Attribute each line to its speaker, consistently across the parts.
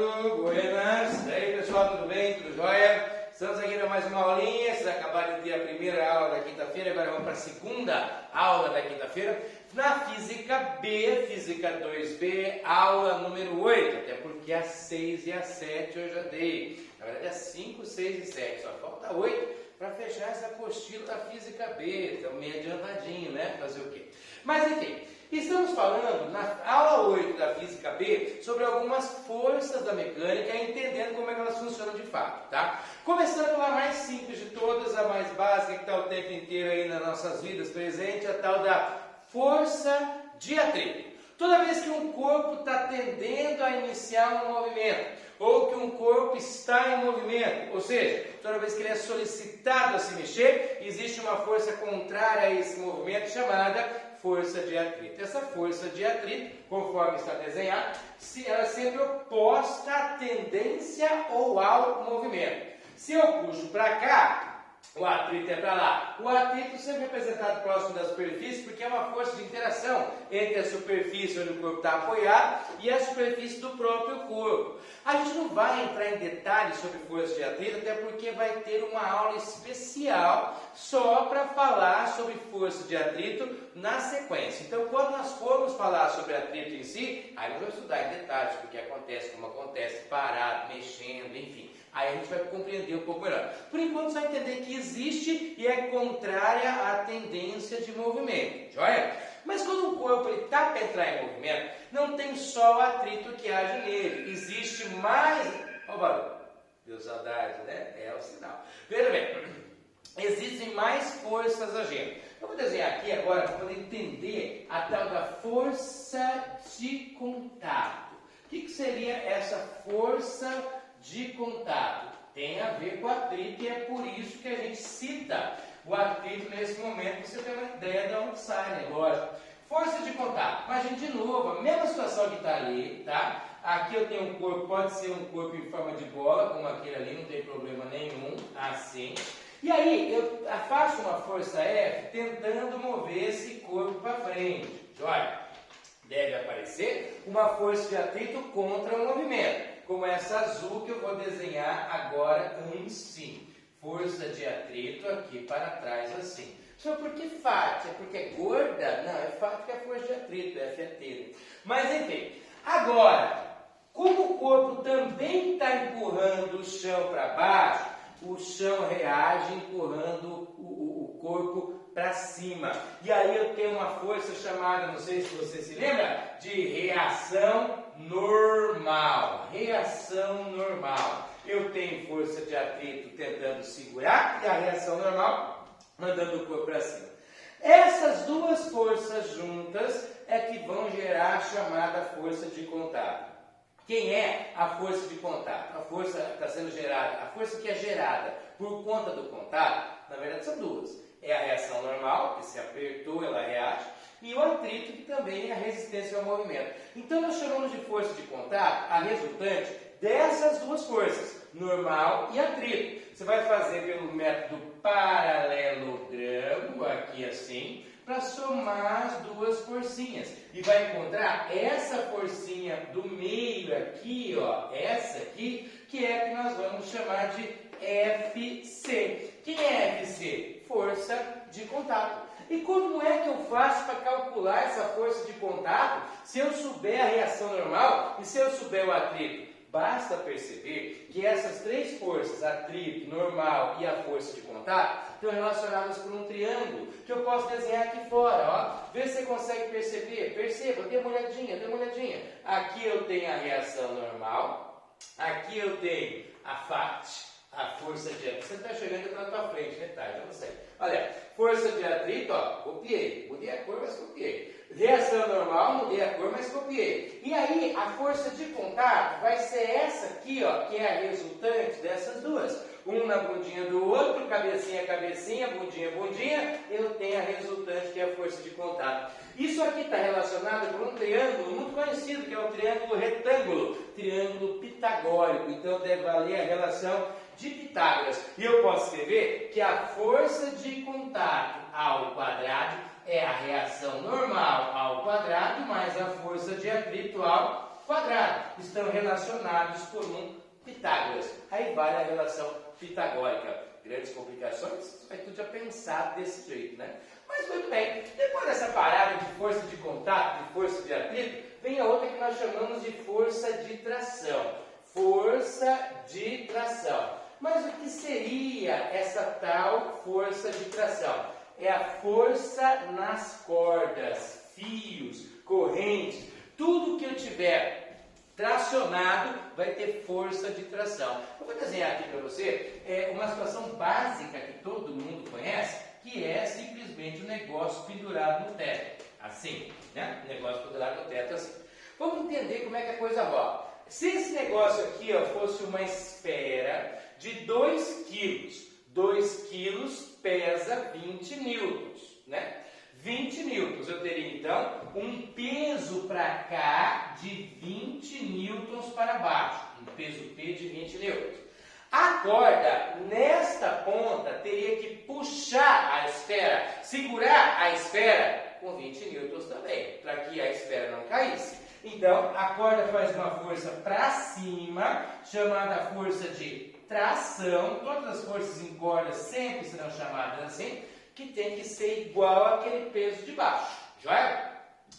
Speaker 1: Buenas. E aí, pessoal, tudo bem? Tudo jóia? Estamos aqui para mais uma aulinha. Vocês acabaram de ter a primeira aula da quinta-feira, agora vamos para a segunda aula da quinta-feira. Na Física B, Física 2B, aula número 8, até porque a 6 e a 7 eu já dei. Na verdade, a 5, 6 e 7, só falta 8 para fechar essa apostila da Física B. Então, meio adiantadinho, né? Fazer o quê? Mas, enfim, estamos falando na aula 8 da Física B sobre algumas forças da mecânica e entendendo como é que elas funcionam de fato, tá? Começando pela mais simples de todas, a mais básica, que está o tempo inteiro aí nas nossas vidas presente, a tal da força de atrito. Toda vez que um corpo está tendendo a iniciar um movimento, ou que um corpo está em movimento, ou seja, toda vez que ele é solicitado a se mexer, existe uma força contrária a esse movimento chamada força de atrito. Essa força de atrito, conforme está desenhado, ela é sempre oposta à tendência ou ao movimento. Se eu puxo para cá, o atrito é para lá. O atrito sempre é representado próximo da superfície porque é uma força de interação entre a superfície onde o corpo está apoiado e a superfície do próprio corpo. A gente não vai entrar em detalhes sobre força de atrito, até porque vai ter uma aula especial só para falar sobre força de atrito na sequência. Então, quando nós formos falar sobre atrito em si, aí nós vamos estudar em detalhes, porque acontece como acontece, parado, mexendo, enfim. Aí a gente vai compreender um pouco melhor. Por enquanto, você vai entender que existe e é contrária à tendência de movimento. Joia? Mas quando o corpo está para entrar em movimento, não tem só o atrito que age nele. Existe mais... Olha o barulho. Deu saudade, né? É o sinal. Veja bem, existem mais forças agindo. Eu vou desenhar aqui agora para poder entender a tal da força de contato. O que seria essa força de contato? Tem a ver com o atrito e é por isso que a gente cita o atrito nesse momento, para você ter uma ideia de onde sai o negócio. Força de contato. Imagine de novo, a mesma situação que está ali, tá? Aqui eu tenho um corpo, pode ser um corpo em forma de bola, como aquele ali, não tem problema nenhum, assim. E aí eu faço uma força F tentando mover esse corpo para frente. Olha, deve aparecer uma força de atrito contra o movimento, como essa azul que eu vou desenhar agora em cima. Força de atrito aqui para trás assim. Só por que FAT? É porque é gorda? Não, é FAT que é força de atrito, FAT. Mas enfim, agora, como o corpo também está empurrando o chão para baixo, o chão reage empurrando o corpo para cima. E aí eu tenho uma força chamada, não sei se você se lembra, de reação normal. Reação normal. Eu tenho força de atrito tentando segurar e a reação normal mandando o corpo para cima. Essas duas forças juntas é que vão gerar a chamada força de contato. Quem é a força de contato? A força que está sendo gerada, a força que é gerada por conta do contato, na verdade são duas. É a reação normal, que se apertou, ela reage, e o atrito, que também é a resistência ao movimento. Então nós chamamos de força de contato a resultante dessas duas forças, normal e atrito. Você vai fazer pelo método paralelogramo, aqui assim, para somar as duas forcinhas. E vai encontrar essa forcinha do meio aqui, ó, essa aqui, que é que nós vamos chamar de FC. Quem é FC? Força de contato. E como é que eu faço para calcular essa força de contato se eu souber a reação normal e se eu souber o atrito? Basta perceber que essas três forças, atrito, normal e a força de contato, estão relacionadas por um triângulo que eu posso desenhar aqui fora. Ó. Vê se você consegue perceber. Perceba, dê uma olhadinha, dê uma olhadinha. Aqui eu tenho a reação normal, aqui eu tenho a FAT, a força de atrito. Você está chegando na tua frente, né? Tá, já não sei. Olha, força de atrito, ó, copiei. Mudei a cor, mas copiei. Reação normal, mudei a cor, mas copiei. E aí, a força de contato vai ser essa aqui, ó, que é a resultante dessas duas. Um na bundinha do outro, cabecinha, cabecinha, bundinha, bundinha, eu tenho a resultante, que é a força de contato. Isso aqui está relacionado com um triângulo muito conhecido, que é o triângulo retângulo, triângulo pitagórico. Então, deve valer a relação de Pitágoras. E eu posso escrever que a força de contato ao quadrado é a reação normal ao quadrado mais a força de atrito ao quadrado. Estão relacionados por um Pitágoras. Aí vale a relação pitagórica. Grandes complicações, você vai tudo já pensar desse jeito, né? Mas muito bem, depois dessa parada de força de contato, de força de atrito, vem a outra que nós chamamos de força de tração. Força de tração. Mas o que seria essa tal força de tração? É a força nas cordas, fios, correntes, tudo que eu tiver tracionado vai ter força de tração. Eu vou desenhar aqui para você uma situação básica que todo mundo conhece, que é simplesmente um negócio pendurado no teto. Assim, né? Um negócio pendurado no teto assim. Vamos entender como é que a coisa rola. Se esse negócio aqui fosse uma esfera de 2 quilos, 2 quilos pesa 20 newtons, né? 20 newtons, eu teria então um peso para cá de 20 newtons para baixo, um peso P de 20 newtons. A corda, nesta ponta, teria que puxar a esfera, segurar a esfera com 20 newtons também, para que a esfera não caísse. Então, a corda faz uma força para cima, chamada força de tração. Todas as forças em corda sempre serão chamadas assim, que tem que ser igual àquele peso de baixo, joia?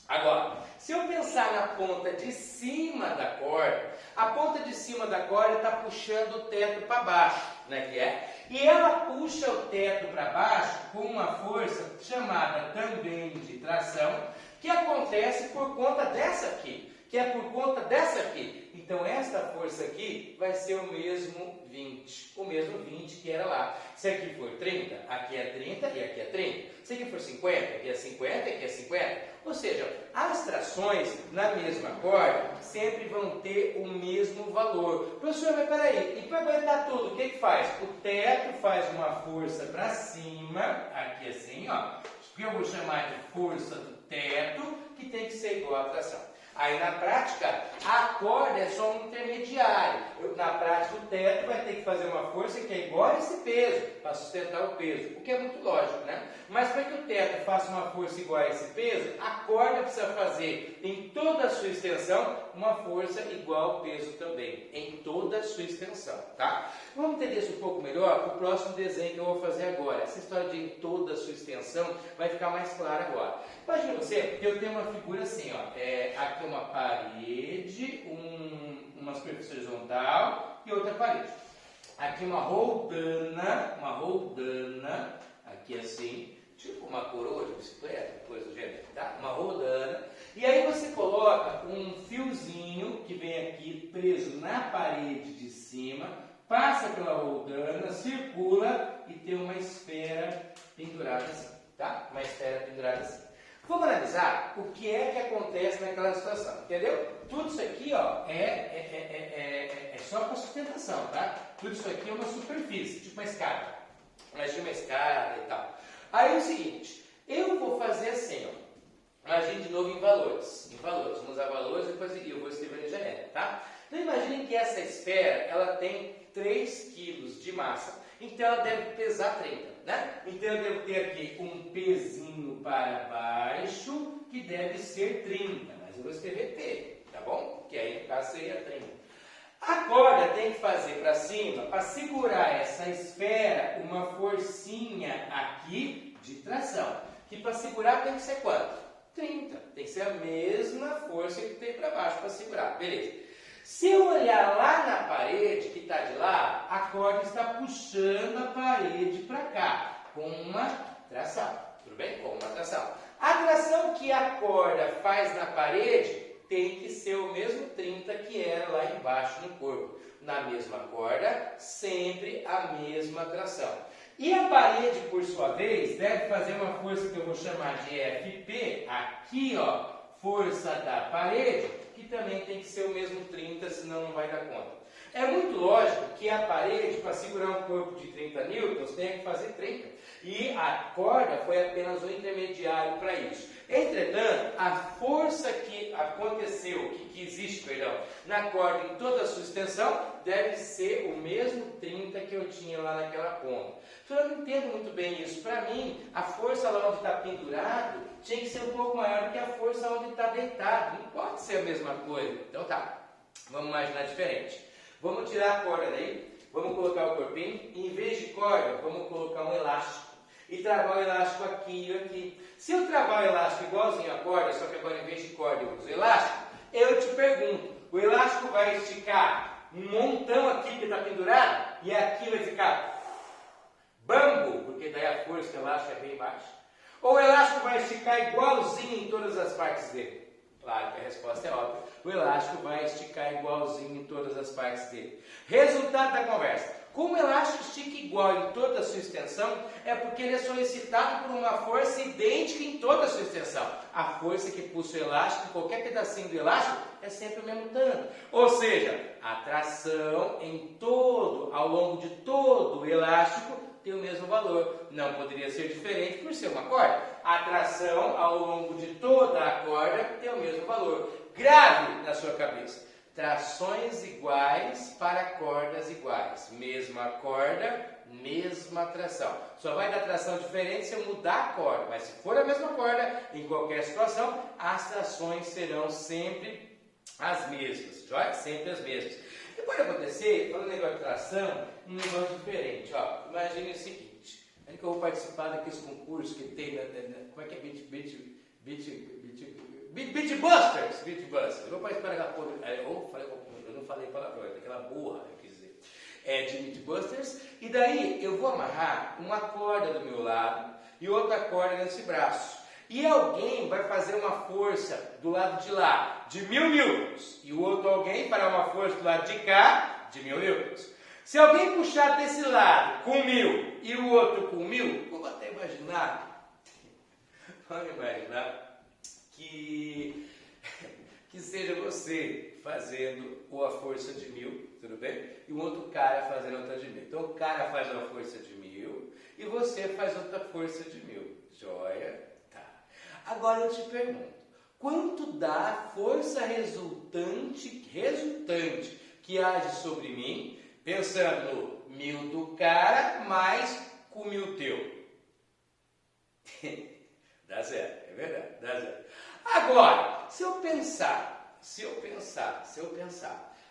Speaker 1: Agora, se eu pensar na ponta de cima da corda, a ponta de cima da corda está puxando o teto para baixo, né, que é? E ela puxa o teto para baixo com uma força chamada também de tração, que acontece por conta dessa aqui, que é por conta dessa aqui. Então, esta força aqui vai ser o mesmo 20, o mesmo 20 que era lá. Se aqui for 30, aqui é 30 e aqui é 30. Se aqui for 50, aqui é 50 e aqui é 50. Ou seja, as trações na mesma corda sempre vão ter o mesmo valor. Professor, mas peraí, e para aguentar tudo, o que que faz? O teto faz uma força para cima, aqui assim, ó, que eu vou chamar de força do teto, que tem que ser igual à tração. Aí na prática, a corda é só um intermediário. Na prática, o teto vai ter que fazer uma força que é igual a esse peso, para sustentar o peso, o que é muito lógico, né? Mas para que o teto faça uma força igual a esse peso, a corda precisa fazer em toda a sua extensão uma força igual ao peso também, em toda a sua extensão, tá? Vamos entender isso um pouco melhor com o próximo desenho que eu vou fazer agora. Essa história de em toda a sua extensão vai ficar mais clara agora. Imagina você que eu tenho uma figura assim, ó, aqui uma parede, uma superfície horizontal e outra parede. Aqui uma roldana, aqui assim, tipo uma coroa de bicicleta, coisa do gênero, tá? Uma roldana. E aí você coloca um fiozinho que vem aqui preso na parede de cima, passa pela roldana, circula e tem uma esfera pendurada assim, tá? Uma esfera pendurada assim. Vamos analisar o que é que acontece naquela situação, entendeu? Tudo isso aqui, ó, é só para sustentação, tá? Tudo isso aqui é uma superfície, tipo uma escada. Imagina uma escada e tal. Aí é o seguinte, eu vou fazer assim, ó. Imagine de novo em valores. Vamos usar valores e depois eu vou escrever em genérico, tá? Então imagine que essa esfera, ela tem 3 kg de massa, então ela deve pesar 30, né? Então eu devo ter aqui um pezinho para baixo, que deve ser 30, mas eu vou escrever P, tá bom? Que aí no caso seria 30. A corda tem que fazer para cima, para segurar essa esfera, uma forcinha aqui de tração. Que para segurar tem que ser quanto? 30. Tem que ser a mesma força que tem para baixo para segurar. Beleza. Se eu olhar lá na parede, que está de lá, a corda está puxando a parede para cá, com uma tração. Tudo bem? Com uma tração. A tração que a corda faz na parede tem que ser o mesmo 30 que era lá embaixo no corpo. Na mesma corda, sempre a mesma tração. E a parede, por sua vez, deve fazer uma força que eu vou chamar de FP, aqui, ó, força da parede, que também tem que ser o mesmo 30, senão não vai dar conta. É muito lógico que a parede, para segurar um corpo de 30 newtons, tem que fazer 30. E a corda foi apenas um intermediário para isso. Entretanto, a força que aconteceu, que existe, na corda em toda a sua extensão, deve ser o mesmo 30 que eu tinha lá naquela ponta. Então, eu não entendo muito bem isso. Para mim, a força lá onde está pendurado tinha que ser um pouco maior do que a força onde está deitado. Não pode ser a mesma coisa. Então tá, vamos imaginar diferente. Vamos tirar a corda daí, vamos colocar o corpinho, e em vez de corda, vamos colocar um elástico. E travar o elástico aqui e aqui. Se eu travar o elástico igualzinho a corda, só que agora em vez de corda eu uso elástico, eu te pergunto, o elástico vai esticar um montão aqui que está pendurado, e aqui vai ficar bambo, porque daí a força do elástico é bem baixa. Ou o elástico vai esticar igualzinho em todas as partes dele? Claro que a resposta é óbvia. O elástico vai esticar igualzinho em todas as partes dele. Resultado da conversa. Como o elástico estica igual em toda a sua extensão, é porque ele é solicitado por uma força idêntica em toda a sua extensão. A força que puxa o elástico, qualquer pedacinho do elástico, é sempre o mesmo tanto. Ou seja, a tração ao longo de todo o elástico, tem o mesmo valor. Não poderia ser diferente por ser uma corda. A tração ao longo de toda a corda tem o mesmo valor. Grave na sua cabeça. Trações iguais para cordas iguais. Mesma corda, mesma tração. Só vai dar tração diferente se eu mudar a corda. Mas se for a mesma corda, em qualquer situação, as trações serão sempre as mesmas. Joia? Sempre as mesmas. E pode acontecer, falando negócio de tração, um negócio diferente. Ó, imagine o seguinte. É que eu vou participar daqueles concursos que tem como é que é? Beach Busters. Eu vou participar daquela porra. Eu não falei palavrão, daquela burra, eu quis dizer. De Beach Busters. E daí eu vou amarrar uma corda do meu lado e outra corda nesse braço. E alguém vai fazer uma força do lado de lá de 1000 newtons. E o outro alguém fará uma força do lado de cá de 1000 newtons. Se alguém puxar desse lado com 1000 e o outro com 1000, vamos até imaginar. Vamos imaginar que seja você fazendo a força de 1000, tudo bem? E um outro cara fazendo outra de 1000. Então o cara faz uma força de 1000 e você faz outra força de 1000. Joia? Tá. Agora eu te pergunto, quanto dá a força resultante que age sobre mim, pensando no 1000 do cara mais com 1000 teu? Dá zero, é verdade, dá zero. Agora, se eu pensar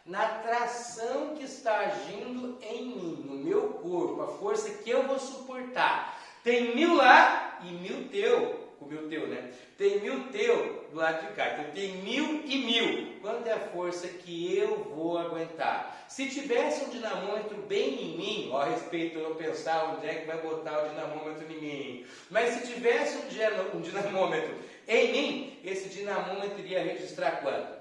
Speaker 1: na tração que está agindo em mim, no meu corpo, a força que eu vou suportar, tem 1000 lá e 1000 teu, com 1000 teu, né? Tem 1000 teu do lado de cá, então tem 1000 e 1000. Quanto é a força que eu vou aguentar? Se tivesse um dinamômetro bem em mim, ó, a respeito eu pensar onde é que vai botar o dinamômetro em mim, mas se tivesse um dinamômetro em mim, esse dinamômetro iria registrar quanto?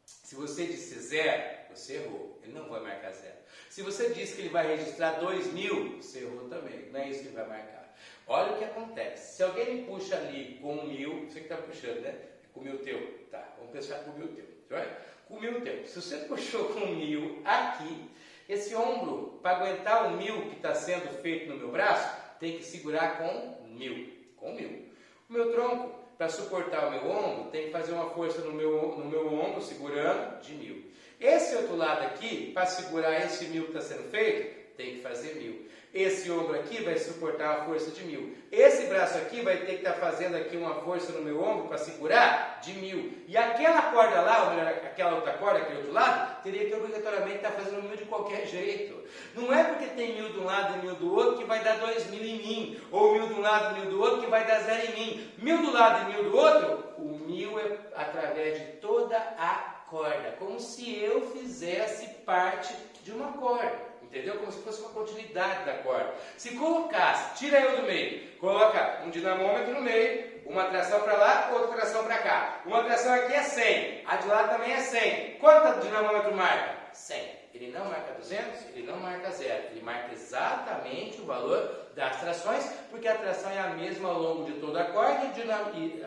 Speaker 1: Se você disse 0, você errou, ele não vai marcar 0. Se você disse que ele vai registrar 2000, você errou também, não é isso que ele vai marcar. Olha o que acontece, se alguém me puxa ali com 1000, você que está puxando, né? Com 1000 teu, tá, vamos pensar com 1000 teu, right? Com 1000 teu, se você puxou com 1000 aqui, esse ombro, para aguentar o 1000 que está sendo feito no meu braço, tem que segurar com 1000, O meu tronco, para suportar o meu ombro, tem que fazer uma força no meu ombro, segurando, de 1000. Esse outro lado aqui, para segurar esse 1000 que está sendo feito, tem que fazer 1000. Esse ombro aqui vai suportar uma força de 1000. Esse braço aqui vai ter que estar fazendo aqui uma força no meu ombro para segurar de 1000. E aquela corda lá, ou melhor, aquela outra corda, aquele outro lado, teria que obrigatoriamente estar fazendo 1000 de qualquer jeito. Não é porque tem 1000 de um lado e 1000 do outro que vai dar 2000 em mim. Ou 1000 de um lado e 1000 do outro que vai dar 0 em mim. 1000 do lado e 1000 do outro, o 1000 é através de toda a corda. Como se eu fizesse parte de uma corda. Entendeu? Como se fosse uma continuidade da corda. Se colocasse, tira eu do meio, coloca um dinamômetro no meio, uma tração para lá, outra tração para cá. Uma tração aqui é 100, a de lá também é 100. Quanto o dinamômetro marca? 100. Ele não marca 200, ele não marca 0. Ele marca exatamente o valor das trações, porque a tração é a mesma ao longo de toda a corda e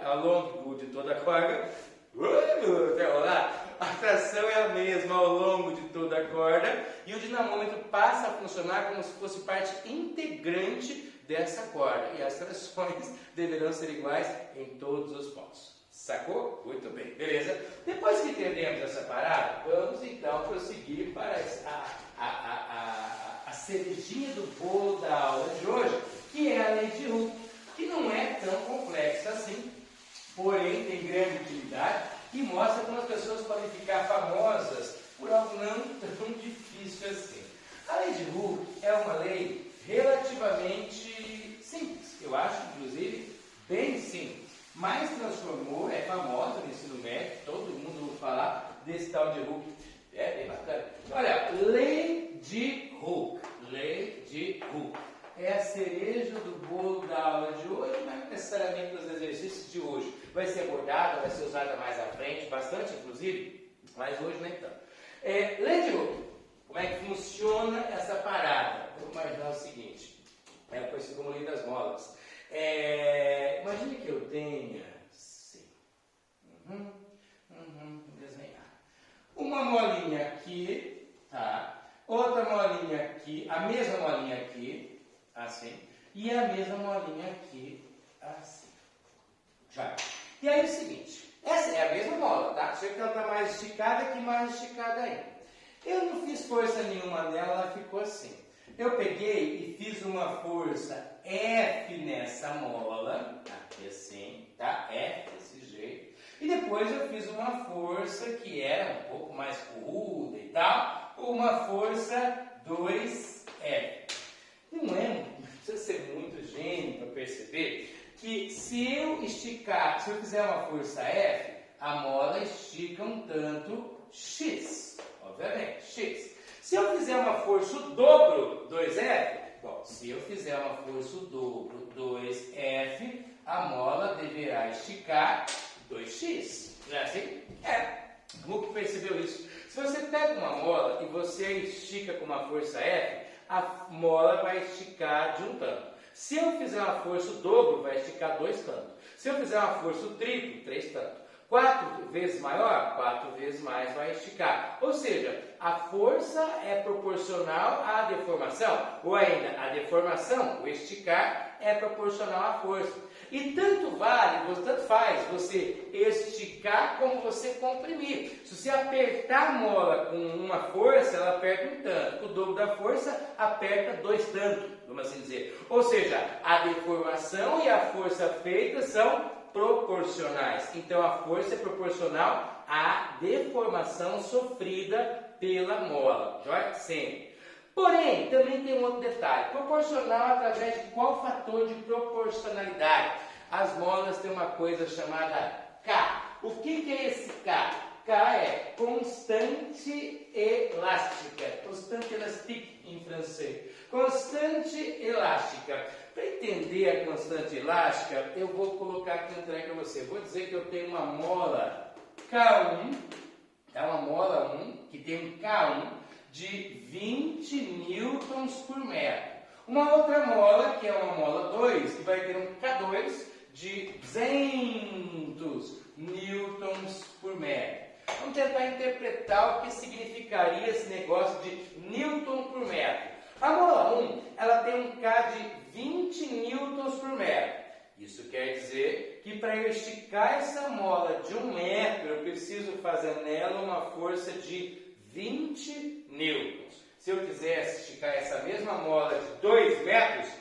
Speaker 1: ao longo de toda a corda. A tração é a mesma ao longo de toda a corda e o dinamômetro passa a funcionar como se fosse parte integrante dessa corda. E as trações deverão ser iguais em todos os pontos. Sacou? Muito bem, beleza? Depois que entendemos essa parada, vamos então prosseguir para a cerejinha do bolo da aula de hoje, que é a lei de Hooke, que não é tão complexa assim, porém tem grande utilidade e mostra como as pessoas podem ficar famosas por algo não tão difícil assim. A lei de Hooke é uma lei relativamente simples, eu acho, inclusive, bem simples, mas transformou, é famosa no ensino médio, todo mundo ouve falar desse tal de Hooke, é bem bacana. Olha, lei de Hooke, lei de Hooke, é a cereja do bolo da aula de hoje, mas não necessariamente dos exercícios de hoje. Vai ser abordada, vai ser usada mais à frente, bastante inclusive, mas hoje nem tanto. Lei de Hooke, como é que funciona essa parada? Vou imaginar o seguinte, é conhecido como lei das molas. Imagine que eu tenha, sim, vou desenhar, uma molinha aqui, tá? Outra molinha aqui, a mesma molinha aqui, assim, e a mesma molinha aqui, assim. Já. E aí é o seguinte, essa é a mesma mola, tá? Só que ela está mais esticada que mais esticada ainda. Eu não fiz força nenhuma nela, ela ficou assim. Eu peguei e fiz uma força F nessa mola, aqui assim, tá? F desse jeito. E depois eu fiz uma força que era um pouco mais curruda e tal, uma força 2F. Não precisa ser muito gênio para perceber que se eu fizer uma força F, a mola estica um tanto X, obviamente, X. Se eu fizer uma força o dobro, 2F, bom, se eu fizer uma força o dobro, 2F, a mola deverá esticar 2X. Não é assim? Hooke percebeu isso. Se você pega uma mola e você estica com uma força F, a mola vai esticar de um tanto. Se eu fizer uma força o dobro, vai esticar 2 tantos. Se eu fizer uma força o triplo, 3 tantos. 4 vezes maior, 4 vezes mais vai esticar. Ou seja, a força é proporcional à deformação. Ou ainda, a deformação, o esticar, é proporcional à força. E tanto faz você esticar como você comprimir. Se você apertar a mola com uma força, ela aperta um tanto. O dobro da força aperta 2 tantos, vamos assim dizer. Ou seja, a deformação e a força feita são proporcionais. Então a força é proporcional à deformação sofrida pela mola. Joia? Sempre. Porém, também tem um outro detalhe. Proporcional através de qual fator de proporcionalidade? As molas têm uma coisa chamada K. O que é esse K? K é constante elástica. Constante élastique em francês. Constante elástica. Para entender a constante elástica, eu vou colocar aqui um treco para você. Vou dizer que eu tenho uma mola K1, é uma mola 1, que tem um K1 de 20 newtons por metro. Uma outra mola, que é uma mola 2, que vai ter um K2 de 200 newtons por metro. Vamos tentar interpretar o que significaria esse negócio de newton por metro. A mola 1, ela tem um K de 20 newtons por metro. Isso quer dizer que para eu esticar essa mola de 1 metro, eu preciso fazer nela uma força de 20 newtons. Se eu quisesse esticar essa mesma mola de 2 metros,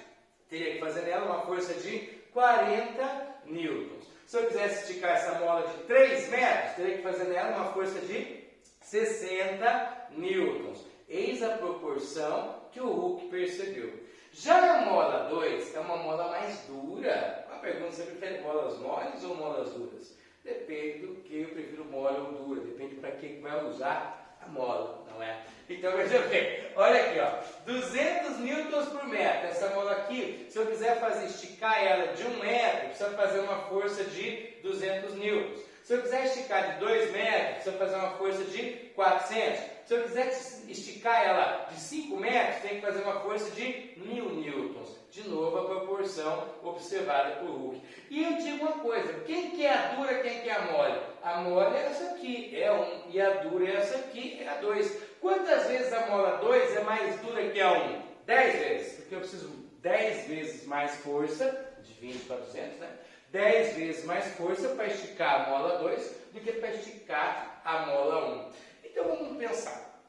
Speaker 1: teria que fazer nela uma força de 40 newtons. Se eu quisesse esticar essa mola de 3 metros, teria que fazer nela uma força de 60 newtons. Eis a proporção que o Hooke percebeu. Já a mola 2 é uma mola mais dura. Uma pergunta, você prefere molas moles ou molas duras? Depende do que eu prefiro mole ou dura. Depende para que vai usar a mola, não é? Então, veja bem, olha aqui, ó, 200 newtons por metro. Essa mola aqui, se eu quiser esticar ela de 1 metro, precisa fazer uma força de 200 newtons. Se eu quiser esticar de 2 metros, precisa fazer uma força de 400. Se eu quiser esticar ela de 5 metros, tem que fazer uma força de 1000 newtons. De novo, a proporção observada por Hooke. E eu digo uma coisa, quem que é a dura, quem que é a mole? A mole é essa aqui, é 1, e a dura é essa aqui, é a 2. Quantas vezes a mola 2 é mais dura que a 1? 10 vezes, porque eu preciso 10 vezes mais força, de 20 para 200, né? 10 vezes mais força para esticar a mola 2 do que para esticar a mola 1. Então vamos pensar,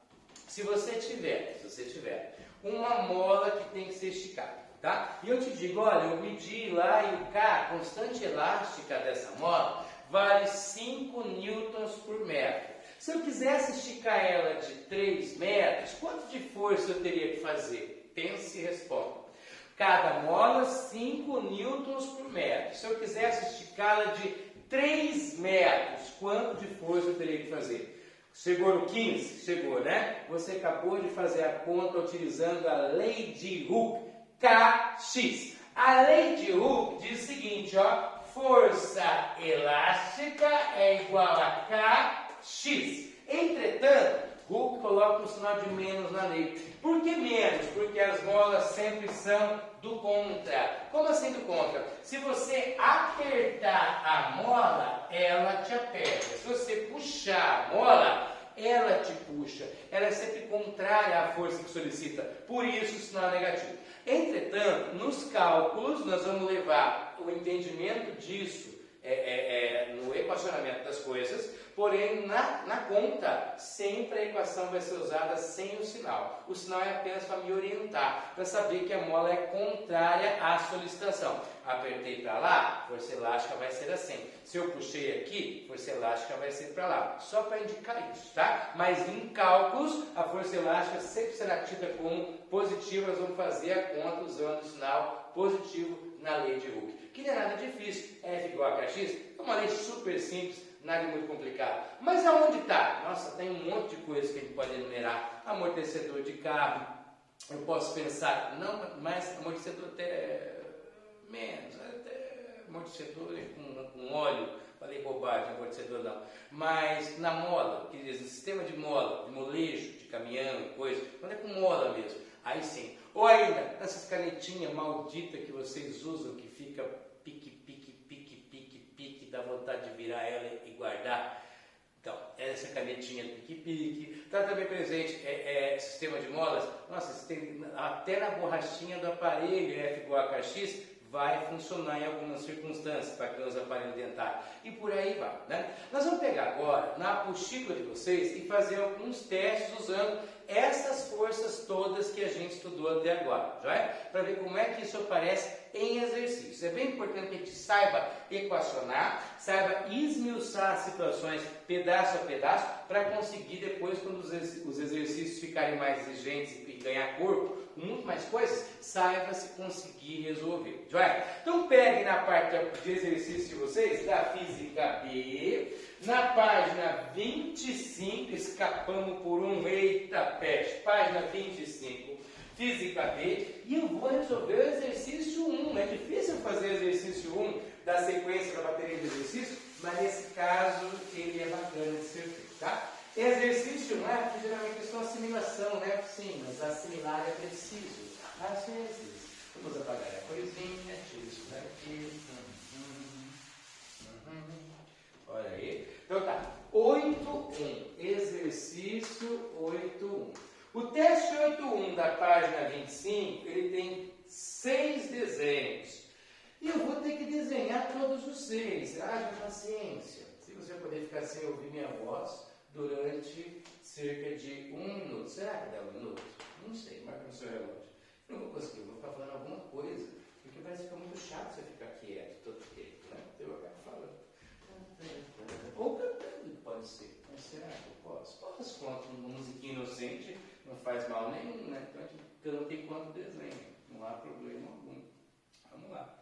Speaker 1: se você tiver uma mola que tem que ser esticada, tá? E eu te digo, olha, eu medi lá e o K, a constante elástica dessa mola, vale 5 newtons por metro. Se eu quisesse esticar ela de 3 metros, quanto de força eu teria que fazer? Pense e responda. Cada mola, 5 newtons por metro. Se eu quisesse esticá-la de 3 metros, quanto de força eu teria que fazer? Chegou no 15? Chegou, né? Você acabou de fazer a conta utilizando a lei de Hooke, Kx. A lei de Hooke diz o seguinte, ó, força elástica é igual a Kx. Entretanto, Hooke coloca um sinal de menos na lei. Por que menos? Porque as molas sempre são do contra. Como assim do contra? Se você apertar a mola, ela te aperta. Se você puxar a mola, ela te puxa. Ela é sempre contrária à força que solicita. Por isso o sinal é negativo. Entretanto, nos cálculos, nós vamos levar o entendimento disso no equacionamento das coisas, porém na conta sempre a equação vai ser usada sem o sinal. O sinal é apenas para me orientar, para saber que a mola é contrária à solicitação. Apertei para lá, força elástica vai ser assim. Se eu puxei aqui, força elástica vai ser para lá. Só para indicar isso, tá? Mas em cálculos, a força elástica sempre será tida como positiva. Nós vamos fazer a conta usando o sinal positivo na lei de Hooke. Que não é nada difícil. F igual a Kx é uma lei super simples, nada muito complicado. Mas aonde está? Nossa, tem um monte de coisas que a gente pode enumerar. Amortecedor de carro. Eu posso pensar, não, mas amortecedor até menos, até amortecedor com óleo. Falei bobagem, amortecedor não. Mas na mola, quer dizer, no sistema de mola, de molejo, de caminhão e coisa, quando é com mola mesmo, aí sim. Ou ainda, essas canetinhas malditas que vocês usam, que fica pique, dá vontade de virar ela e guardar. Então, essa canetinha do pique-pique. Está também presente sistema de molas. Nossa, até na borrachinha do aparelho F igual a Kx vai funcionar em algumas circunstâncias para quem usa aparelho dentário. E por aí vai, né? Nós vamos pegar agora na apostila de vocês e fazer alguns testes usando essas forças todas que a gente estudou até agora, já é? Para ver como é que isso aparece em exercícios. É bem importante que a gente saiba equacionar, saiba esmiuçar situações pedaço a pedaço, para conseguir depois, quando os exercícios ficarem mais exigentes e ganhar corpo, muito mais coisas, saiba se conseguir resolver, já é? Então peguem na parte de exercício de vocês, da Física B, na página 25, escapamos por um, eita peste, página 25, Física B, e eu vou resolver o exercício 1. É difícil fazer o exercício 1 da sequência da bateria de exercícios, mas nesse caso ele é bacana de ser feito, tá? Exercício 1 é que geralmente é só assimilação, né? Sim, mas assimilar é preciso. Às vezes, vamos apagar a coisinha, tira isso daqui. Olha aí. Então tá, 8.1, exercício 8.1. O teste 8.1 da página 25, ele tem 6 desenhos. E eu vou ter que desenhar todos os 6. Haja paciência. Se você puder ficar sem ouvir minha voz durante cerca de 1 minuto. Será que dá 1 minuto? Não sei, marca no seu relógio. Eu não vou conseguir, vou ficar falando alguma coisa, porque vai ficar muito chato você ficar quieto todo tempo, né? Então eu acabo falando. Ou cantando, pode ser. Mas será que eu posso? Posso, quanto uma musiquinha inocente, não faz mal nenhum, né? Então a gente canta enquanto desenha, não há problema algum. Vamos lá.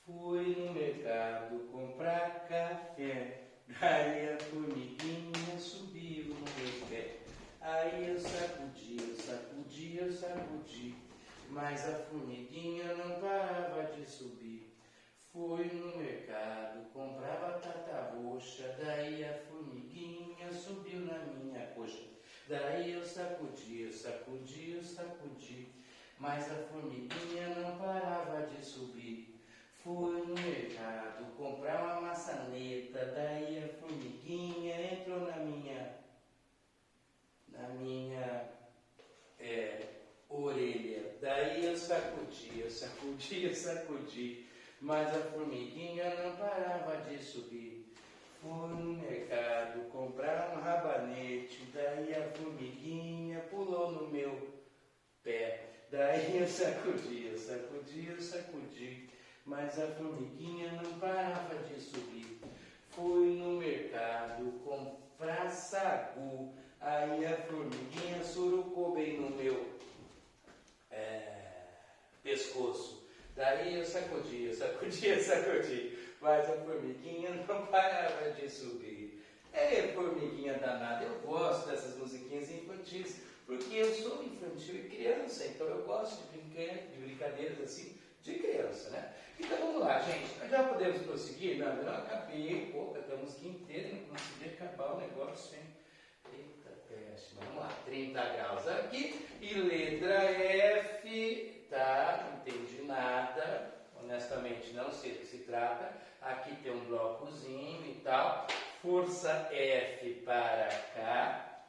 Speaker 1: Fui no mercado comprar café, daí a formiguinha subiu no meu pé. Aí eu sacudi, mas a formiguinha não parava de subir. Fui no mercado comprar batata roxa, daí a formiguinha subiu na minha coxa. Daí eu sacudi, mas a formiguinha não parava de subir. Fui no mercado comprar uma maçaneta, daí a formiguinha entrou na minha orelha. Daí eu sacudi, mas a formiguinha não parava de subir. Fui no mercado comprar um rabanete, daí a formiguinha pulou no meu pé. Daí eu sacudi, mas a formiguinha não parava de subir. fui no mercado comprar sagu, aí a formiguinha surucou bem no meu pescoço. Daí eu sacudi, mas a formiguinha não parava de subir. Formiguinha danada, eu gosto dessas musiquinhas infantis, porque eu sou infantil e criança, então eu gosto de brincadeiras assim de criança, né? Então vamos lá, gente, nós já podemos prosseguir? Não, eu não acabei, cantei a música inteira, não consegui acabar o negócio, hein? Eita peste, vamos lá, 30 graus aqui, e letra F, tá? Não entendi nada, honestamente não sei do que se trata, aqui tem um blocozinho e tal, força F para cá,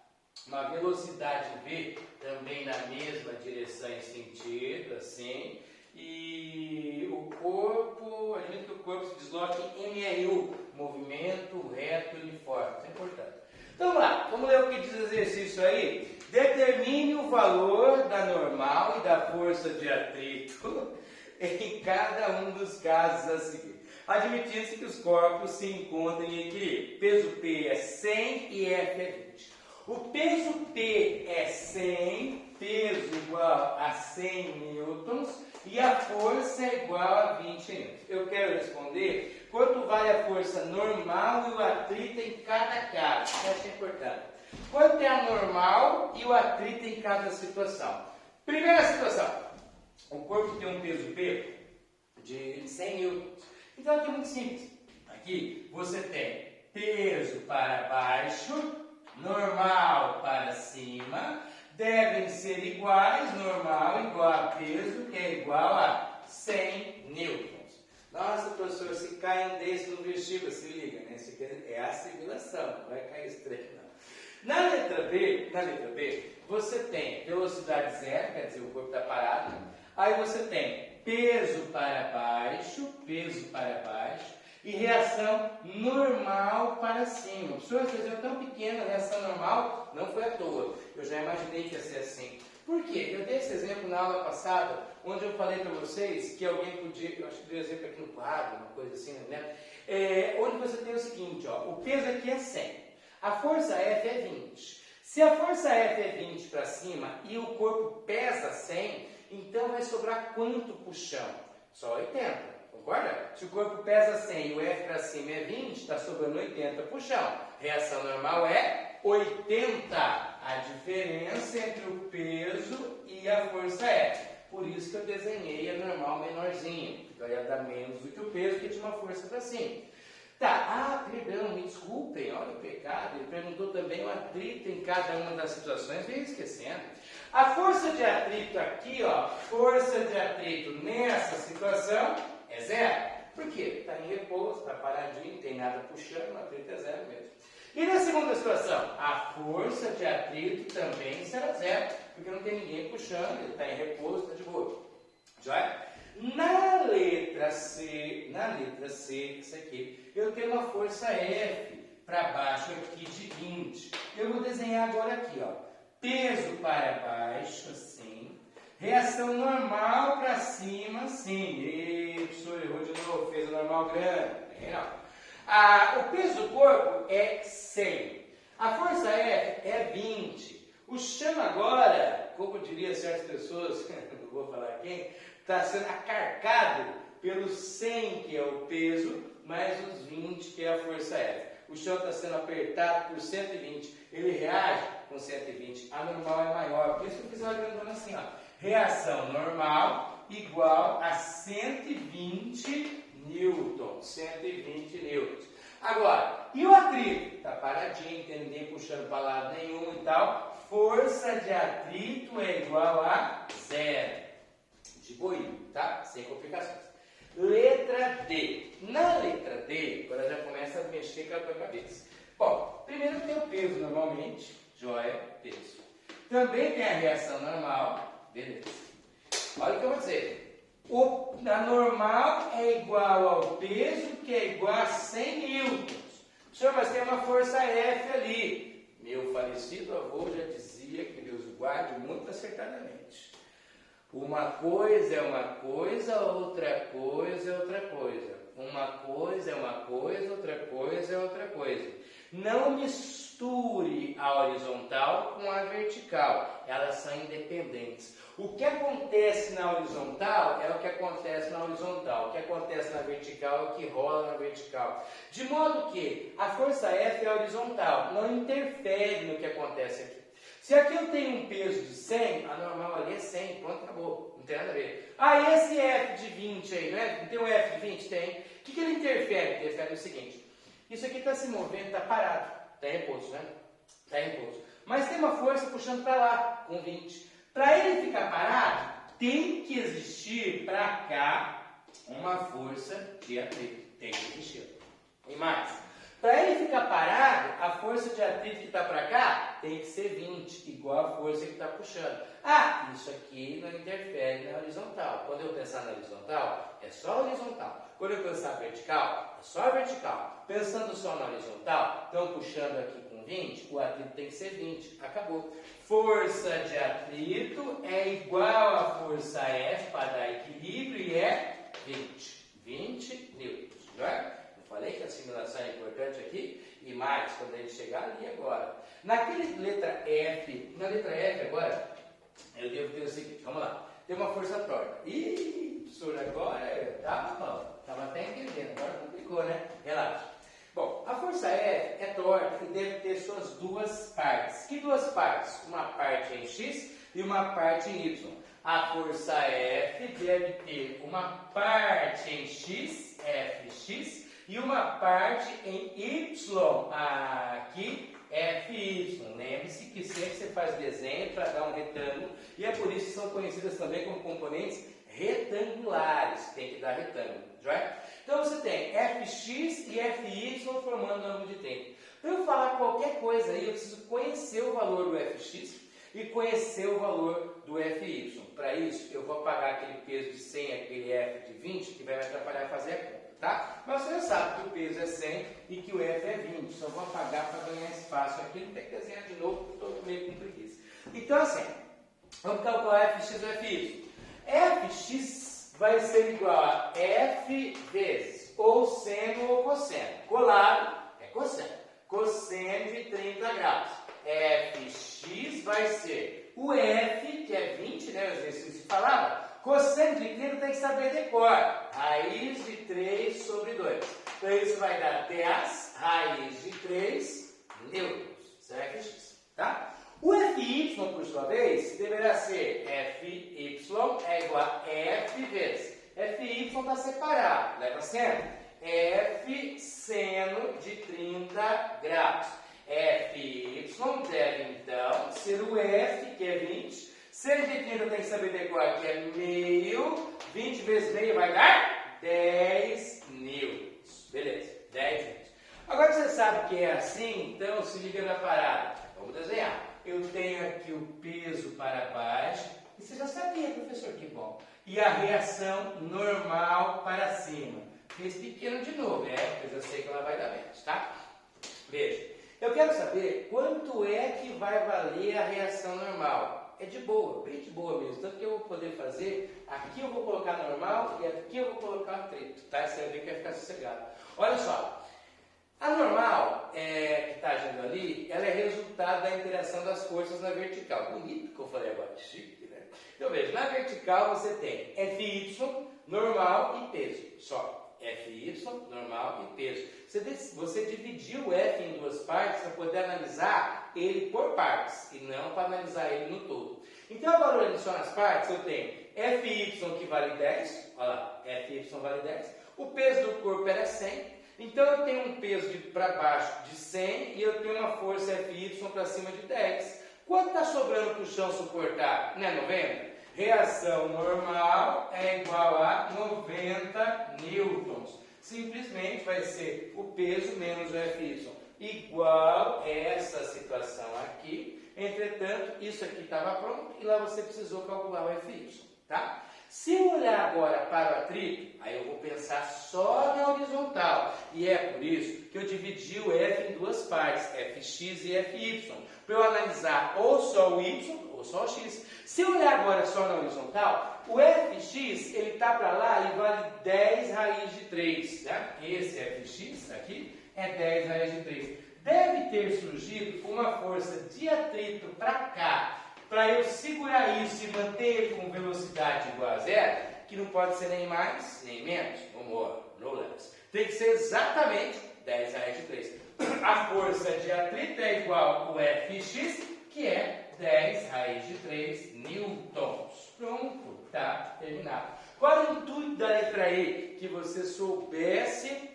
Speaker 1: uma velocidade V também na mesma direção e sentido, assim, e o corpo, admito que o corpo se desloque em MRU, movimento reto e uniforme, isso é importante. Então vamos lá, vamos ler o que diz o exercício aí. Determine o valor da normal e da força de atrito em cada um dos casos a seguir, admitindo-se que os corpos se encontrem em equilíbrio. Peso P é 100 e F é 20. O peso P é 100, peso igual a 100 newtons, e a força é igual a 20 newtons. Eu quero responder quanto vale a força normal e o atrito em cada caso. Isso é importante. Quanto é a normal e o atrito em cada situação? Primeira situação. O corpo tem um peso P de 100 newtons. Então aqui é muito simples. Aqui você tem peso para baixo, normal para cima, devem ser iguais, normal igual a peso, que é igual a 100 newtons. Nossa, professor, se cai um desse no vestíbulo, se liga, né? Isso é a assimilação, não vai cair estranho, não. Na letra B, você tem velocidade zero, quer dizer, o corpo está parado. Aí você tem peso para baixo, e reação normal para cima. O senhor fez tão pequena, a reação normal não foi à toa. Eu já imaginei que ia ser assim. Por quê? Eu dei esse exemplo na aula passada, onde eu falei para vocês que alguém podia, eu acho que dei exemplo aqui no quadro, uma coisa assim, né? Onde você tem o seguinte, ó, o peso aqui é 100, a força F é 20. Se a força F é 20 para cima e o corpo pesa 100, então vai sobrar quanto para o chão? Só 80. Concorda? Se o corpo pesa 100 e o F para cima é 20, está sobrando 80 para o chão. Reação normal é 80. A diferença entre o peso e a força F. Por isso que eu desenhei a normal menorzinha. Então ia dar menos do que o peso, que tinha uma força para cima. Tá, perdão, me desculpem, olha o pecado. Ele perguntou também o atrito em cada uma das situações, veio esquecendo. A força de atrito aqui, ó, força de atrito nessa situação é zero. Por quê? Está em repouso, está paradinho, não tem nada puxando, o atrito é zero mesmo. E na segunda situação, a força de atrito também será zero, porque não tem ninguém puxando, ele está em repouso, está de boa. Joia? Na letra C, isso aqui, eu tenho uma força F para baixo aqui de 20. Eu vou desenhar agora aqui, ó, peso para baixo, assim, reação normal para cima, assim. E o professor errou de novo, fez o normal grande. Não. O peso do corpo é 100. A força F é 20. O chão agora, como diria certas pessoas, não vou falar quem, está sendo acarcado pelos 100, que é o peso, mais os 20, que é a força F. O chão está sendo apertado por 120. Ele reage com 120. A normal é maior. Por isso que eu fiz uma grandona assim, ó. Reação normal igual a 120 newtons. 120 newtons. Agora, e o atrito? Está paradinho, não tem ninguém puxando para lado nenhum e tal. Força de atrito é igual a zero. De boinho, tá? Sem complicações. Letra D. Na letra D, agora já começa a mexer com a tua cabeça. Bom, primeiro tem o peso normalmente, joia, peso. Também tem a reação normal, beleza. Olha o que eu vou dizer. A normal é igual ao peso, que é igual a 100 newtons. Senhor, mas tem uma força F ali. Meu falecido avô já dizia, que Deus o guarde muito acertadamente. Uma coisa é uma coisa, outra coisa é outra coisa. Uma coisa é uma coisa, outra coisa é outra coisa. Não misture a horizontal com a vertical, elas são independentes. O que acontece na horizontal é o que acontece na horizontal, o que acontece na vertical é o que rola na vertical. De modo que a força F é horizontal, não interfere no que acontece aqui. Se aqui eu tenho um peso de 100, a normal ali é 100, pronto, acabou, não tem nada a ver. Ah, e esse F de 20 aí, né? Não tem um F de 20? Tem. O que ele interfere? Interfere no seguinte, isso aqui está se movendo, está parado, está em repouso, né? Está em repouso. Mas tem uma força puxando para lá, com 20. Para ele ficar parado, tem que existir para cá uma força de atrito. Tem que existir. E mais, para ele ficar parado, a força de atrito que está para cá tem que ser 20, igual a força que está puxando. Ah, isso aqui não interfere na horizontal. Quando eu pensar na horizontal, é só horizontal. Quando eu pensar vertical, é só vertical. Pensando só na horizontal, estão puxando aqui com 20, o atrito tem que ser 20. Acabou. Força de atrito é igual a força F para dar equilíbrio e é 20 newtons, não é? Eu falei que a assimilação é importante aqui e mais quando ele chegar ali agora. Na letra F agora, eu devo ter o seguinte, vamos lá. Tem uma força torta. Ih, professor, agora estava bom, estava até entendendo, agora complicou, né? Relaxa. Bom, a força F é torta e deve ter suas duas partes. Que duas partes? Uma parte em X e uma parte em Y. A força F deve ter uma parte em X, Fx, e uma parte em Y, aqui, Fy. Lembre-se que sempre você faz desenho para dar um retângulo, e é por isso que são conhecidas também como componentes retangulares, tem que dar retângulo, right? Então você tem Fx e Fy formando o ângulo de tempo. Para eu falar qualquer coisa aí, eu preciso conhecer o valor do Fx e conhecer o valor do Fy. Para isso, eu vou apagar aquele peso de 100, aquele F de 20, que vai me atrapalhar a fazer a conta, tá? Mas você já sabe que o peso é 100 e que o F é 20. Só vou apagar para ganhar espaço aqui, não tem que desenhar de novo, porque estou meio com preguiça. Então assim, vamos calcular Fx e Fy. Fx vai ser igual a F vezes ou seno ou cosseno. Colado é cosseno. Cosseno de 30 graus. Fx vai ser o F, que é 20, né? O exercício falava. Cosseno de 30 tem que saber decor. Raiz de 3 sobre 2. Então isso vai dar 10 raiz de 3 newtons. Isso é Fx, tá? O Fy, por sua vez, deverá ser Fy é igual a F vezes. Fy está separado, leva seno. F seno de 30 graus. Fy deve, então, ser o F, que é 20. Seno de 30 tem que saber decorar, que é meio. 20 vezes meio vai dar 10 newtons. Beleza, 10 newtons. Agora que você sabe que é assim, então se liga na parada. Vamos desenhar. Eu tenho aqui o peso para baixo, e você já sabia, professor, que bom. E a reação normal para cima. Fez pequeno de novo, mas eu sei que ela vai dar menos, tá? Veja, eu quero saber quanto é que vai valer a reação normal. É de boa, bem de boa mesmo. Tanto que eu vou poder fazer, aqui eu vou colocar normal e aqui eu vou colocar atrito, tá? Você vai ver que vai ficar sossegado. Olha só. A normal, que está agindo ali, ela é resultado da interação das forças na vertical. Bonito que eu falei agora, chique, né? Então veja, na vertical você tem Fy, normal e peso, só. Fy, normal e peso. Você dividiu o F em duas partes para poder analisar ele por partes, e não para analisar ele no todo. Então agora olhando só nas partes, eu tenho Fy que vale 10, olha lá, Fy vale 10, o peso do corpo era 100, então eu tenho um peso para baixo de 100 e eu tenho uma força Fy para cima de 10. Quanto está sobrando para o chão suportar? Não é 90? Reação normal é igual a 90 newtons. Simplesmente vai ser o peso menos o Fy. Igual essa situação aqui. Entretanto, isso aqui estava pronto e lá você precisou calcular o Fy. Tá? Se eu olhar agora para o atrito, aí eu vou pensar só na horizontal. E é por isso que eu dividi o F em duas partes, Fx e Fy. para eu analisar ou só o y ou só o x. Se eu olhar agora só na horizontal, o fx ele está para lá e vale 10 raiz de 3. Né? Esse fx aqui é 10 raiz de 3. Deve ter surgido uma força de atrito para cá, para eu segurar isso e manter ele com velocidade igual a zero, que não pode ser nem mais nem menos. Vamos lá, no less. Tem que ser exatamente 10 raiz de 3. A força de atrito é igual ao Fx, que é 10 raiz de 3 newtons. Pronto, tá terminado. Qual era o intuito da letra E? Que você soubesse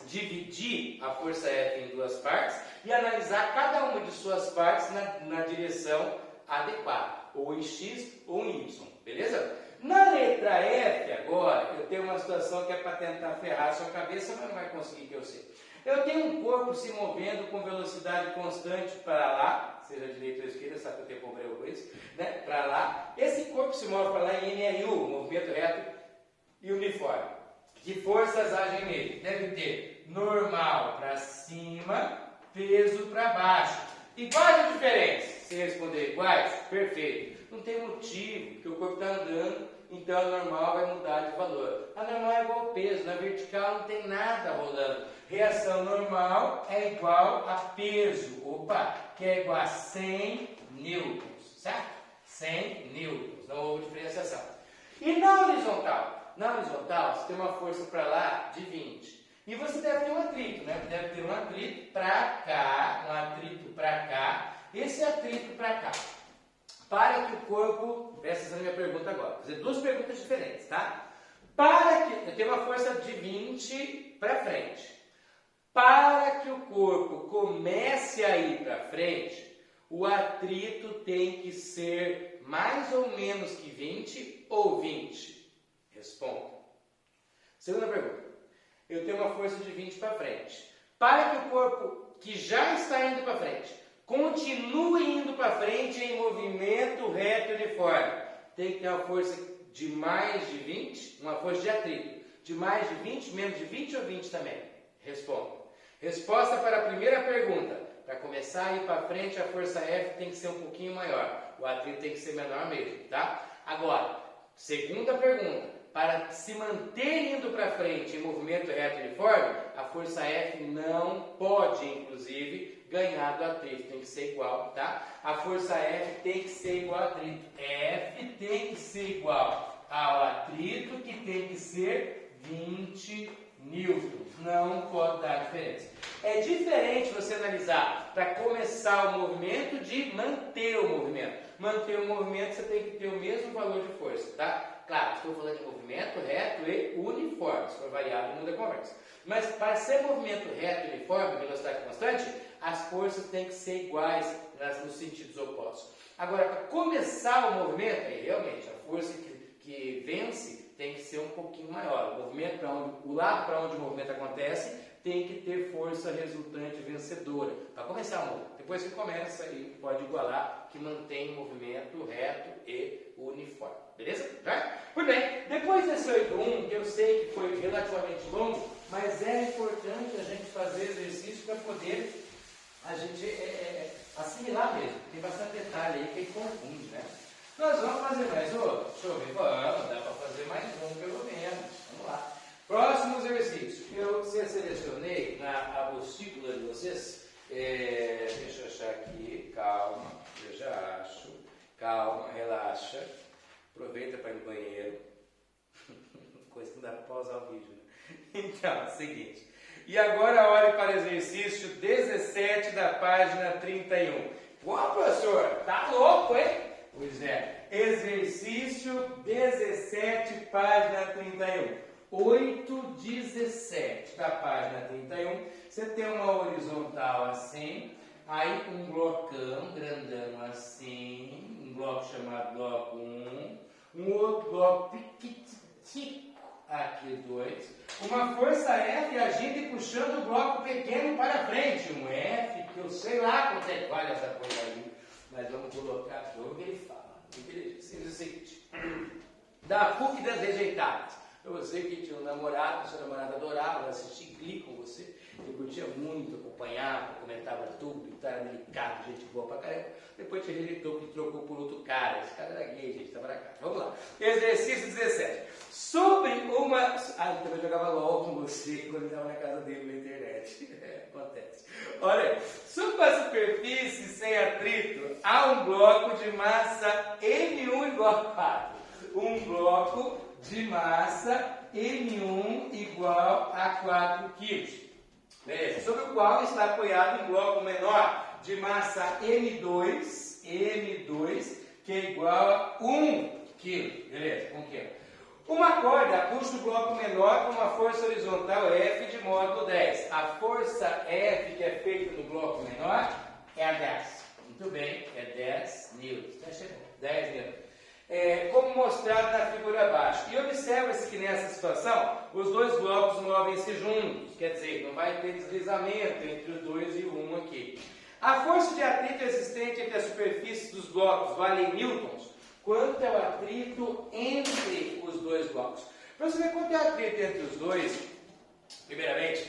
Speaker 1: dividir a força F em duas partes e analisar cada uma de suas partes na direção adequada, ou em X ou em Y, beleza? Na letra F agora, eu tenho uma situação que é para tentar ferrar a sua cabeça, mas não vai conseguir, que eu sei. Eu tenho um corpo se movendo com velocidade constante para lá, seja direita ou esquerda, sabe que eu tenho problema com isso, né? Para lá. Esse corpo se move para lá em NU, movimento reto e uniforme. Que forças agem nele? Deve ter normal para cima, peso para baixo. Iguais ou diferentes? Se responder iguais, perfeito. Não tem motivo, porque o corpo está andando, então a normal vai mudar de valor. A normal é igual ao peso, na vertical não tem nada rolando. Reação normal é igual a peso, que é igual a 100 newtons, certo? 100 newtons, não houve diferenciação. E na horizontal? Na horizontal, você tem uma força para lá de 20. E você deve ter um atrito, né? Deve ter um atrito para cá, um atrito para cá, esse atrito para cá. Para que o corpo... Presta atenção na minha pergunta agora. Vou fazer duas perguntas diferentes, tá? Para que... Eu tenho uma força de 20 para frente. Para que o corpo comece a ir para frente, o atrito tem que ser mais ou menos que 20 ou 20? Responda. Segunda pergunta. Eu tenho uma força de 20 para frente. Para que o corpo que já está indo para frente continue indo para frente em movimento reto e uniforme, tem que ter uma força de mais de 20, uma força de atrito de mais de 20, menos de 20 ou 20 também? Responda. Resposta para a primeira pergunta. Para começar a ir para frente, a força F tem que ser um pouquinho maior. O atrito tem que ser menor mesmo, tá? Agora, segunda pergunta. Para se manter indo para frente em movimento reto e uniforme, a força F não pode, inclusive, ganhar do atrito. Tem que ser igual, tá? A força F tem que ser igual ao atrito. F tem que ser igual ao atrito, que tem que ser 20 newtons. Não pode dar diferença. É diferente você analisar para começar o movimento de manter o movimento. Manter o movimento, você tem que ter o mesmo valor de força, tá? Claro, estou falando de movimento reto e uniforme. Se for variável, muda a conversa. Mas para ser movimento reto e uniforme, velocidade constante, as forças têm que ser iguais nos sentidos opostos. Agora, para começar o movimento, aí realmente a força que vence tem que ser um pouquinho maior. O movimento o lado para onde o movimento acontece tem que ter força resultante vencedora. Para começar o movimento. Depois que começa, aí pode igualar que mantém o movimento reto e uniforme. Beleza? Tá? Muito bem. Depois desse 8.1, que eu sei que foi relativamente longo, mas é importante a gente fazer exercício para poder a gente assimilar mesmo. Tem bastante detalhe aí que confunde, né? Nós vamos fazer mais um? Deixa eu ver. Vamos, dá para fazer mais um pelo menos. Vamos lá. Próximo exercício. Eu selecionei na apostila de vocês. Deixa eu achar aqui. Calma, eu já acho. Calma, relaxa. Aproveita para ir no banheiro. Coisa que não dá para pausar o vídeo, né? Então, é o seguinte. E agora olhe para o exercício 17 da página 31. Pô, professor, tá louco, hein? Pois é. Exercício 17, página 31. 8,17 da página 31. Você tem uma horizontal assim. Aí um blocão grandão assim. Um bloco chamado bloco 1. Um outro bloco piquitico. Aqui 2. Uma força F agindo e puxando o bloco pequeno para frente. Um F, que eu sei lá quanto é que vale essa coisa aí. Mas vamos colocar, vamos ver o que ele fala. Ele diz o seguinte: da PUC das rejeitadas. Para você que tinha um namorado, seu namorado adorava assistir Glee com você, e curtia muito, acompanhava, comentava tudo, então era delicado, gente boa pra caramba. Depois te rejeitou, que trocou por outro cara. Esse cara era gay, gente, tava na cara. Vamos lá. Exercício 17. Sobre uma... Ah, ele também jogava LOL com você quando estava na casa dele na internet. Acontece. Olha aí. Sobre uma superfície sem atrito, há um bloco de massa M1 igual a 4. Um bloco de massa M1 igual a 4 kg. Beleza. Sobre o qual está apoiado um bloco menor de massa M2, que é igual a 1 kg. Beleza, 1 kg. Uma corda puxa o bloco menor com uma força horizontal F de módulo 10. A força F que é feita no bloco menor é a 10. Muito bem, é 10 newtons. Já chegou, 10 newtons. Como mostrado na figura abaixo. E observa-se que nessa situação os dois blocos movem-se juntos, quer dizer, não vai ter deslizamento entre o 2 e o 1 aqui. A força de atrito existente entre as superfícies dos blocos vale em newtons. Quanto é o atrito entre os dois blocos? Para você ver quanto é o atrito entre os dois, primeiramente,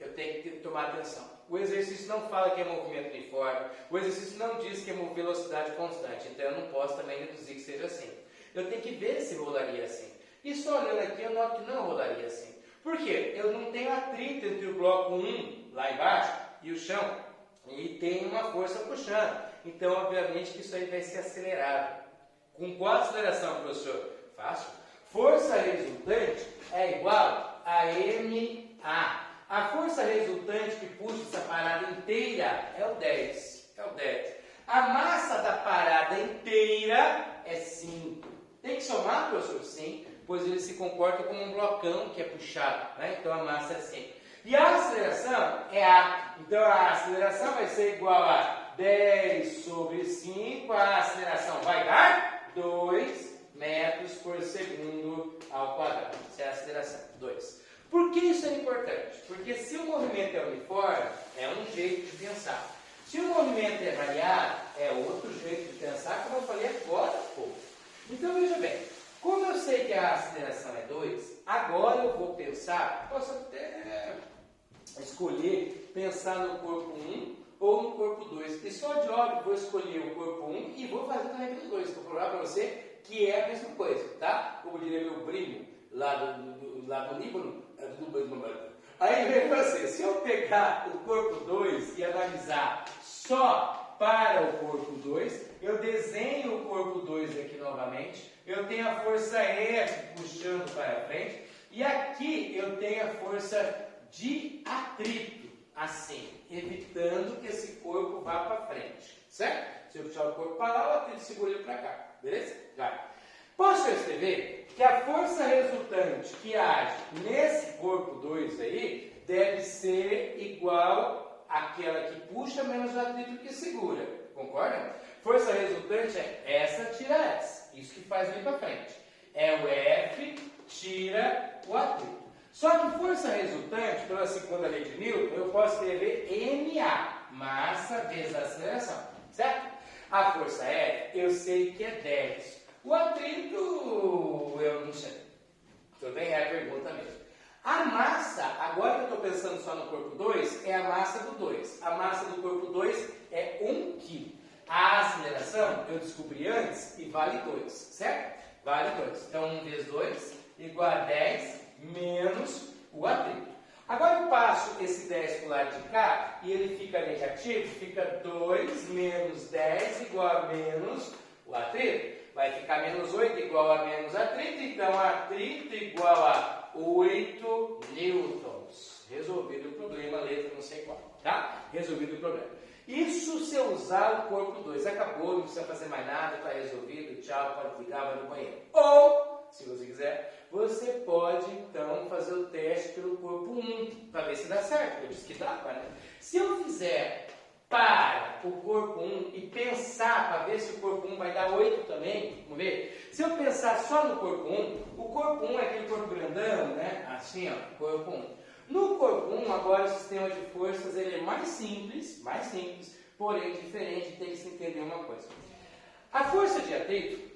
Speaker 1: eu tenho que tomar atenção. O exercício não fala que é movimento uniforme, o exercício não diz que é uma velocidade constante, então eu não posso também deduzir que seja assim. Eu tenho que ver se rolaria assim. E só olhando aqui eu noto que não rolaria assim. Por quê? Eu não tenho atrito entre o bloco 1, lá embaixo, e o chão. E tem uma força puxando. Então, obviamente, que isso aí vai ser acelerado. Com qual aceleração, professor? Fácil. Força resultante é igual a MA. A força resultante que puxa essa parada inteira é o 10. É o 10. A massa da parada inteira é 5. Tem que somar, professor? Sim, pois ele se comporta como um blocão que é puxado, né? Então a massa é 5. E a aceleração é A. Então a aceleração vai ser igual a 10 sobre 5. A aceleração vai dar 2 metros por segundo ao quadrado. Essa é a aceleração, 2. Por que isso é importante? Porque se o movimento é uniforme, é um jeito de pensar. Se o movimento é variado, é outro jeito de pensar, como eu falei agora há pouco. Então veja bem, como eu sei que a aceleração é 2, agora eu vou pensar, posso até escolher pensar no corpo 1 ou no corpo 2. E só de óbvio vou escolher o corpo 1 e vou fazer também pelo 2. Vou provar para você que é a mesma coisa, tá? Como diria meu primo lá do Líbano, aí vem você, se eu pegar o corpo 2 e analisar só para o corpo 2, eu desenho o corpo 2 aqui novamente, eu tenho a força F puxando para frente, e aqui eu tenho a força de atrito, assim, evitando que esse corpo vá para frente, certo? Se eu puxar o corpo para lá, o atrito segura ele para cá, beleza? Vai. Posso escrever que a força resultante que age nesse corpo 2 aí deve ser igual àquela que puxa menos o atrito que segura. Concorda? Força resultante é essa tira essa. Isso que faz vir para frente. É o F tira o atrito. Só que força resultante, pela segunda lei de Newton, eu posso escrever MA, massa vezes a aceleração. Certo? A força F eu sei que é 10. O atrito, eu não sei. Tudo bem? É a pergunta mesmo. A massa, agora que eu estou pensando só no corpo 2, é a massa do 2. A massa do corpo 2 é 1 kg. A aceleração eu descobri antes e vale 2, certo? Vale 2. Então 1 vezes 2 igual a 10 menos o atrito. Agora eu passo esse 10 para o lado de cá e ele fica negativo, fica 2 menos 10 igual a menos o atrito. Vai ficar menos 8 igual a menos atrito, então atrito igual a 8 newtons. Resolvido o problema, letra não sei qual, tá? Resolvido o problema. Isso se eu usar o corpo 2. Acabou, não precisa fazer mais nada, está resolvido, tchau, pode ligar, vai no banheiro. Ou, se você quiser, você pode então fazer o teste pelo corpo 1, para ver se dá certo. Eu disse que dá, né? Se eu fizer para o corpo 1 e pensar para ver se o corpo 1 vai dar 8 também, vamos ver? Se eu pensar só no corpo 1, o corpo 1 é aquele corpo grandão, né? Assim, ó, corpo 1. No corpo 1, agora o sistema de forças ele é mais simples, porém diferente, tem que se entender uma coisa. A força de atrito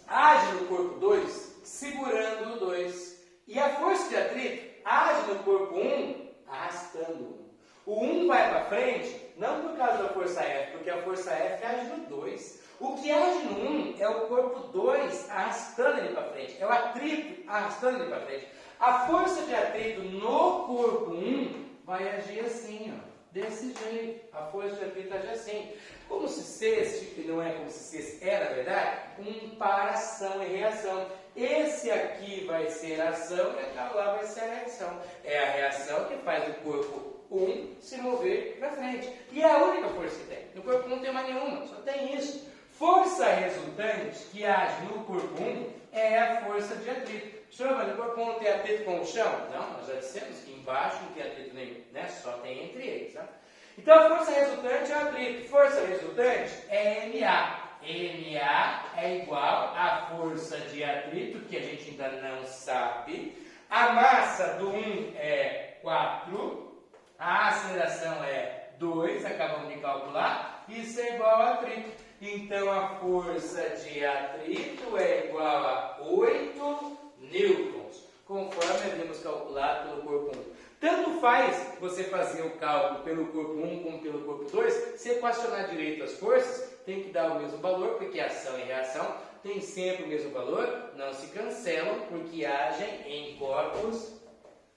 Speaker 1: age no corpo 2 segurando o 2. E a força de atrito age no corpo 1 arrastando o 1. O 1 vai para frente, não por causa da força F, porque a força F age no 2. O que age no 1 é o corpo 2 arrastando ele para frente, é o atrito arrastando ele para frente. A força de atrito no corpo 1 vai agir assim, ó, desse jeito. A força de atrito age assim. Como se C, não é como se C é, na verdade, um para ação e reação. Esse aqui vai ser a ação e aquela lá vai ser a reação. É a reação que faz o corpo 1 se mover para frente. E é a única força que tem. No corpo 1 não tem mais nenhuma, só tem isso. Força resultante que age no corpo 1 é a força de atrito. Senhor, mas o corpo 1 não tem atrito com o chão? Não, nós já dissemos que embaixo não tem atrito nenhum, né? Só tem entre eles. Tá? Então a força resultante é o atrito. Força resultante é MA. MA é igual à força de atrito, que a gente ainda não sabe. A massa do 1 é 4. A aceleração é 2, acabamos de calcular. Isso é igual a atrito. Então a força de atrito é igual a 8 newtons, conforme havíamos calculado pelo corpo 1. Tanto faz você fazer o cálculo pelo corpo 1 como pelo corpo 2, se equacionar direito as forças, tem que dar o mesmo valor, porque ação e reação têm sempre o mesmo valor, não se cancelam, porque agem em corpos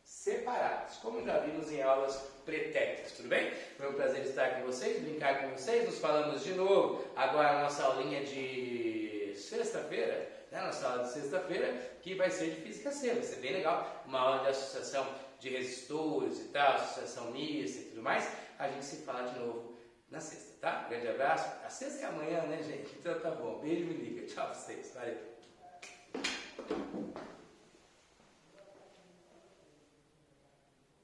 Speaker 1: separados, como já vimos em aulas pretéritas, tudo bem? Foi um prazer estar com vocês, brincar com vocês, nos falamos de novo, agora a nossa aulinha de sexta-feira, né? Nossa aula de sexta-feira, que vai ser de Física C, vai ser bem legal, uma aula de associação de resistores e tal, associação mista e tudo mais, a gente se fala de novo na sexta, tá? Grande abraço, a sexta é amanhã, né, gente? Então tá bom, beijo, me liga, tchau pra vocês, valeu!